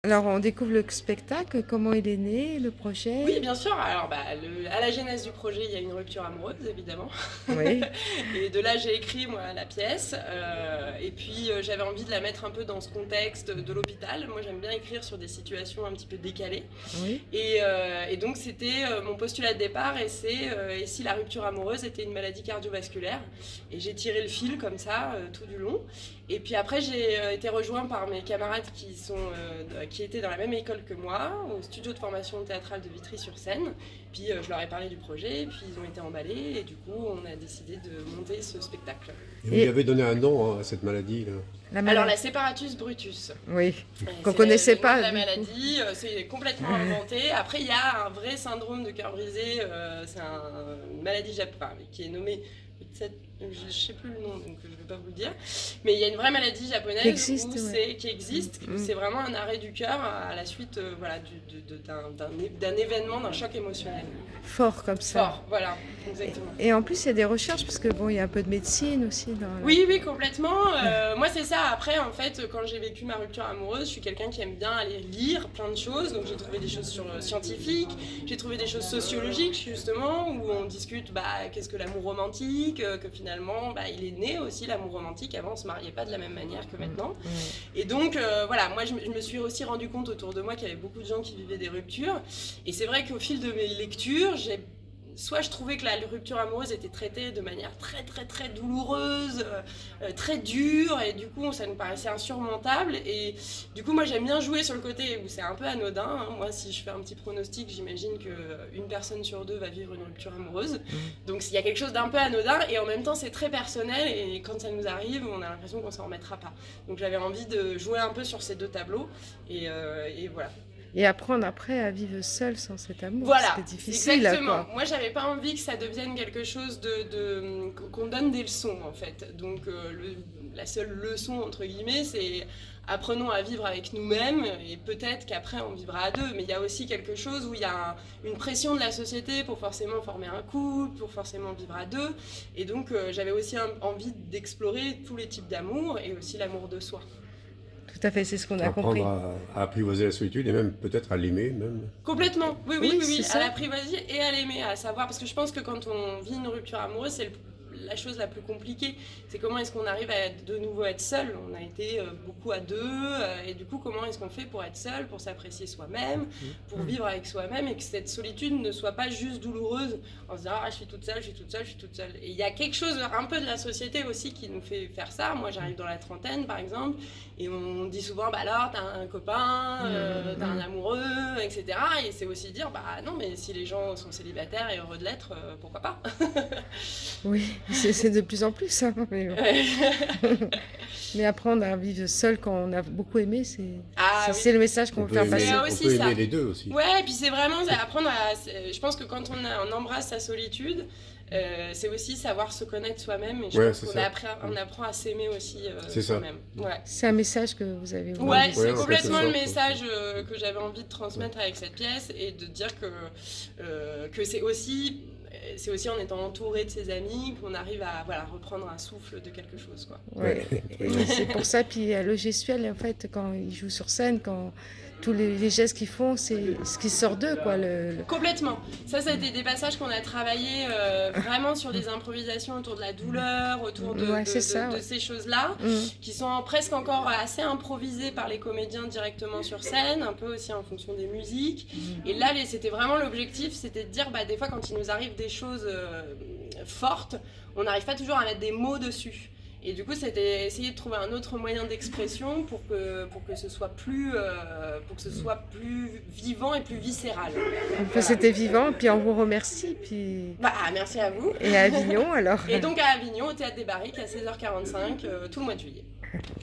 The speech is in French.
Alors, on découvre le spectacle, comment il est né, le projet? Oui, bien sûr. Alors, à la genèse du projet, il y a une rupture amoureuse, évidemment. Oui, Et de là, j'ai écrit, moi, la pièce. Et puis, j'avais envie de la mettre un peu dans ce contexte de l'hôpital. Moi, j'aime bien écrire sur des situations un petit peu décalées. oui. Et donc, c'était mon postulat de départ. Et si la rupture amoureuse était une maladie cardiovasculaire. Et j'ai tiré le fil comme ça, tout du long. Et puis après, j'ai été rejoint par mes camarades qui étaient dans la même école que moi, au studio de formation théâtrale de Vitry-sur-Seine. Puis je leur ai parlé du projet, puis ils ont été emballés, et du coup, on a décidé de monter ce spectacle. Et vous Et- lui avez donné un nom à cette maladie là. La Alors, maladie. la Separatus Brutus. Oui, qu'on C'est connaissait le nom pas. de la Du coup. maladie, c'est complètement inventé. Après, il y a un vrai syndrome de cœur brisé, c'est une maladie qui est nommée, je ne sais plus le nom, donc je ne vais pas vous le dire. Mais il y a une vraie maladie japonaise Qui existe, ouais. qui existe. Mm. C'est vraiment un arrêt du cœur à la suite d'un événement, d'un choc émotionnel. Fort comme ça. Fort, voilà, exactement. Et en plus, il y a des recherches, parce que bon, il y a un peu de médecine aussi dans. Oui, oui, complètement. Moi, c'est ça. Après, en fait, quand j'ai vécu ma rupture amoureuse, je suis quelqu'un qui aime bien aller lire plein de choses. Donc, j'ai trouvé des choses scientifiques, j'ai trouvé des choses sociologiques, justement, où on discute qu'est-ce que l'amour romantique, que finalement, il est né aussi l'amour romantique. Avant, on se mariait pas de la même manière que maintenant. Et donc, voilà, moi, je me suis aussi rendu compte autour de moi qu'il y avait beaucoup de gens qui vivaient des ruptures. Et c'est vrai qu'au fil de mes lectures, soit je trouvais que la rupture amoureuse était traitée de manière très très très douloureuse, très dure, et du coup ça nous paraissait insurmontable. Et du coup moi j'aime bien jouer sur le côté où c'est un peu anodin, hein. Moi si je fais un petit pronostic, j'imagine qu'une personne sur deux va vivre une rupture amoureuse. Donc il y a quelque chose d'un peu anodin, et en même temps c'est très personnel, et quand ça nous arrive on a l'impression qu'on s'en remettra pas. Donc j'avais envie de jouer un peu sur ces deux tableaux, et voilà. Et apprendre après à vivre seul sans cet amour. Voilà, C'est difficile, exactement. quoi. Moi, j'avais pas envie que ça devienne quelque chose qu'on donne des leçons, en fait. Donc, la seule leçon, entre guillemets, c'est apprenons à vivre avec nous-mêmes, et peut-être qu'après, on vivra à deux. Mais il y a aussi quelque chose où il y a une pression de la société pour forcément former un couple, pour forcément vivre à deux. Et donc, j'avais aussi envie d'explorer tous les types d'amour, et aussi l'amour de soi. Tout à fait, c'est ce qu'on a compris. Apprendre à apprivoiser la solitude et même peut-être à l'aimer même. Complètement, oui, Oui, c'est ça. à l'apprivoiser et à l'aimer, à savoir, parce que je pense que quand on vit une rupture amoureuse, c'est la chose la plus compliquée, c'est comment est-ce qu'on arrive à de nouveau être seul. On a été beaucoup à deux, et du coup comment est-ce qu'on fait pour être seul, pour s'apprécier soi-même, pour vivre avec soi-même, et que cette solitude ne soit pas juste douloureuse en se disant ah je suis toute seule, je suis toute seule, je suis toute seule. Et il y a quelque chose un peu de la société aussi qui nous fait faire ça. Moi j'arrive dans la trentaine par exemple, et on dit souvent alors t'as un copain, t'as un amoureux, etc. Et c'est aussi dire non, mais si les gens sont célibataires et heureux de l'être, pourquoi pas. Oui, c'est de plus en plus, hein, mais apprendre à vivre seul quand on a beaucoup aimé, c'est le message qu'on On veut peut faire aimer, passer. C'est on aussi peut ça. aimer les deux aussi. Ouais, et puis c'est vraiment apprendre je pense que quand on embrasse sa solitude, c'est aussi savoir se connaître soi-même, et je pense qu'on apprend à s'aimer aussi C'est ça. soi-même. Ouais. C'est un message que vous avez voulu. Ouais, c'est en complètement quelque le sorte. message que j'avais envie de transmettre avec cette pièce, et de dire que c'est aussi en étant entouré de ses amis qu'on arrive à reprendre un souffle de quelque chose, quoi. Ouais. Et c'est pour ça, puis le gestuel, en fait, quand ils jouent sur scène, quand tous les gestes qu'ils font, c'est ce qui sort d'eux, quoi. Complètement. Ça a été des passages qu'on a travaillé vraiment sur des improvisations autour de la douleur, autour de ces choses-là, qui sont presque encore assez improvisées par les comédiens directement sur scène, un peu aussi en fonction des musiques. Et là, c'était vraiment l'objectif, c'était de dire, des fois, quand il nous arrive des choses fortes, on n'arrive pas toujours à mettre des mots dessus. Et du coup, c'était essayer de trouver un autre moyen d'expression pour que ce soit plus vivant et plus viscéral. Enfin, c'était vivant, puis on vous remercie. Puis... merci à vous. Et à Avignon, alors. Et donc à Avignon, au Théâtre des Barriques, à 16h45, tout le mois de juillet.